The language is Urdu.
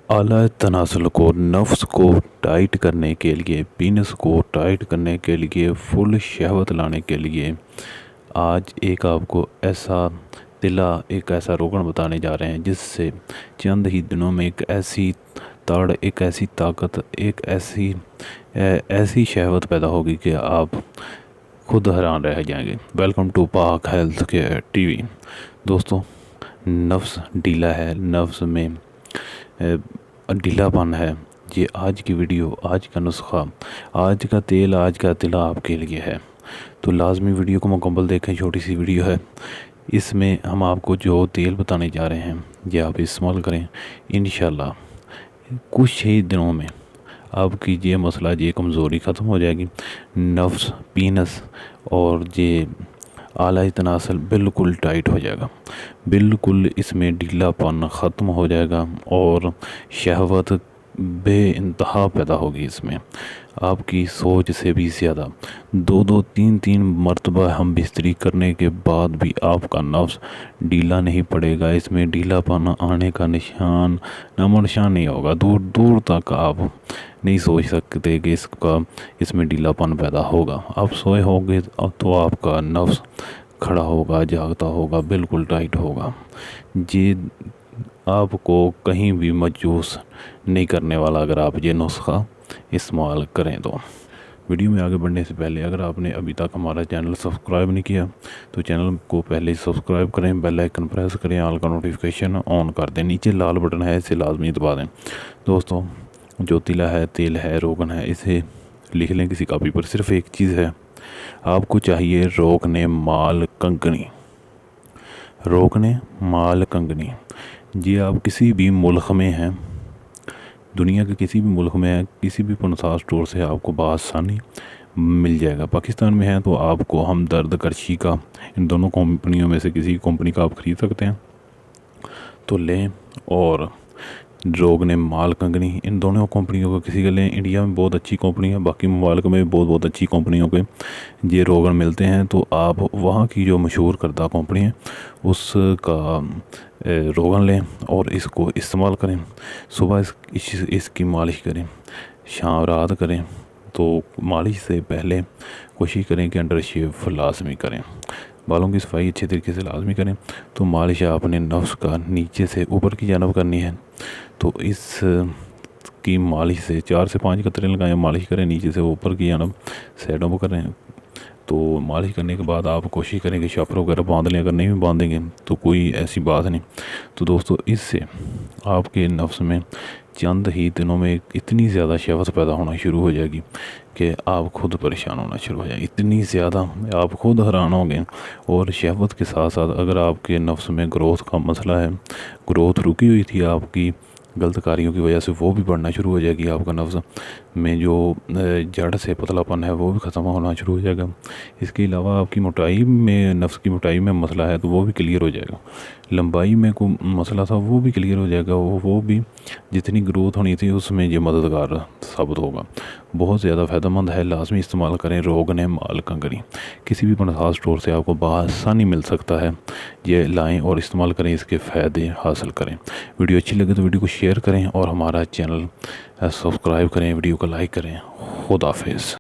اعلیٰ تناسل کو نفس کو ٹائٹ کرنے کے لیے، پینس کو ٹائٹ کرنے کے لیے، فل شہوت لانے کے لیے آج ایک آپ کو ایسا ایک ایسا روغن بتانے جا رہے ہیں جس سے چند ہی دنوں میں ایک ایسی ایک ایسی طاقت، ایک ایسی شہوت پیدا ہوگی کہ آپ خود حیران رہ جائیں گے۔ ویلکم ٹو پاک ہیلتھ کیئر ٹی وی۔ دوستو، نفس ڈھیلا ہے، نفس میں ڈھیلا پن ہے۔ یہ آج کی ویڈیو، آج کا نسخہ، آج کا تیل، آج کا تلا آپ کے لیے ہے، تو لازمی ویڈیو کو مکمل دیکھیں۔ چھوٹی سی ویڈیو ہے، اس میں ہم آپ کو جو تیل بتانے جا رہے ہیں یہ آپ استعمال کریں، انشاءاللہ کچھ ہی دنوں میں آپ کی یہ مسئلہ، یہ کمزوری ختم ہو جائے گی۔ نفس، پینس اور یہ اعلیٰ تناسل بالکل ٹائٹ ہو جائے گا، بالکل اس میں ڈھیلا پن ختم ہو جائے گا اور شہوت بے انتہا پیدا ہوگی۔ اس میں آپ کی سوچ سے بھی زیادہ 2-3 مرتبہ ہم بستری کرنے کے بعد بھی آپ کا نفس ڈھیلا نہیں پڑے گا، اس میں ڈھیلا پن آنے کا نام نشان نہیں ہوگا۔ دور دور تک آپ نہیں سوچ سکتے کہ اس میں ڈھیلا پن پیدا ہوگا۔ آپ سوئے ہوگے تو آپ کا نفس کھڑا ہوگا، جاگتا ہوگا، بالکل ٹائٹ ہوگا۔ یہ آپ کو کہیں بھی مجوس نہیں کرنے والا اگر آپ یہ نسخہ استعمال کریں تو۔ ویڈیو میں آگے بڑھنے سے پہلے اگر آپ نے ابھی تک ہمارا چینل سبسکرائب نہیں کیا تو چینل کو پہلے سبسکرائب کریں، بیل آئیکن پریس کریں، آل کا نوٹیفیکیشن آن کر دیں، نیچے لال بٹن ہے اسے لازمی دبا دیں۔ دوستو، جو تلا ہے، تیل ہے، روغن ہے، اسے لکھ لیں کسی کاپی پر۔ صرف ایک چیز ہے، آپ کو چاہیے روغن مال کنگنی۔ روغن مال کنگنی جی آپ کسی بھی ملک میں ہیں، دنیا کے کسی بھی ملک میں ہیں، کسی بھی پنسا سٹور سے آپ کو بآسانی مل جائے گا۔ پاکستان میں ہیں تو آپ کو ہمدرد، کرشی کا، ان دونوں کمپنیوں میں سے کسی کمپنی کا آپ خرید سکتے ہیں، تو لیں۔ اور روغن مال کنگنی، ان دونوں کمپنیوں کو کسی کا لیں۔ انڈیا میں بہت اچھی کمپنی ہے، باقی ممالک میں بھی بہت اچھی کمپنیوں کے یہ روغن ملتے ہیں، تو آپ وہاں کی جو مشہور کردہ کمپنی ہے اس کا روغن لیں اور اس کو استعمال کریں۔ صبح اس کی مالش کریں، شام رات کریں، تو مالش سے پہلے کوشش کریں کہ انڈر شیو لازمی کریں، بالوں کی صفائی اچھے طریقے سے لازمی کریں۔ تو مالش آپ نے نفس کا نیچے سے اوپر کی جانب کرنی ہے، تو اس کی مالش سے 4 سے 5 قطرے لگائیں، مالش کریں نیچے سے اوپر کی جانب، سائڈوں پر کریں۔ تو مالش کرنے کے بعد آپ کوشش کریں کہ شاپر وغیرہ باندھ لیں، اگر نہیں بھی باندھیں گے تو کوئی ایسی بات نہیں۔ تو دوستو، اس سے آپ کے نفس میں چند ہی دنوں میں اتنی زیادہ شہوت پیدا ہونا شروع ہو جائے گی کہ آپ خود پریشان ہونا شروع ہو جائے، اتنی زیادہ آپ خود حیران ہوں گے۔ اور شہوت کے ساتھ ساتھ اگر آپ کے نفس میں گروتھ کا مسئلہ ہے، گروتھ رکی ہوئی تھی آپ کی غلط کاریوں کی وجہ سے، وہ بھی بڑھنا شروع ہو جائے گی۔ آپ کا نفس میں جو جڑ سے پتلا پن ہے وہ بھی ختم ہونا شروع ہو جائے گا۔ اس کے علاوہ آپ کی موٹائی میں، نفس کی موٹائی میں مسئلہ ہے تو وہ بھی کلیئر ہو جائے گا۔ لمبائی میں کوئی مسئلہ تھا وہ بھی کلیئر ہو جائے گا، وہ بھی جتنی گروتھ ہونی تھی اس میں یہ مددگار ثابت ہوگا۔ بہت زیادہ فائدہ مند ہے، لازمی استعمال کریں۔ روغن مال کنگنی کسی بھی پنسا سٹور سے آپ کو بآسانی مل سکتا ہے، یہ لائیں اور استعمال کریں، اس کے فائدے حاصل کریں۔ ویڈیو اچھی لگے تو ویڈیو کو شیئر کریں اور ہمارا چینل سبسکرائب کریں، ویڈیو کو لائک کریں۔ خدا حافظ۔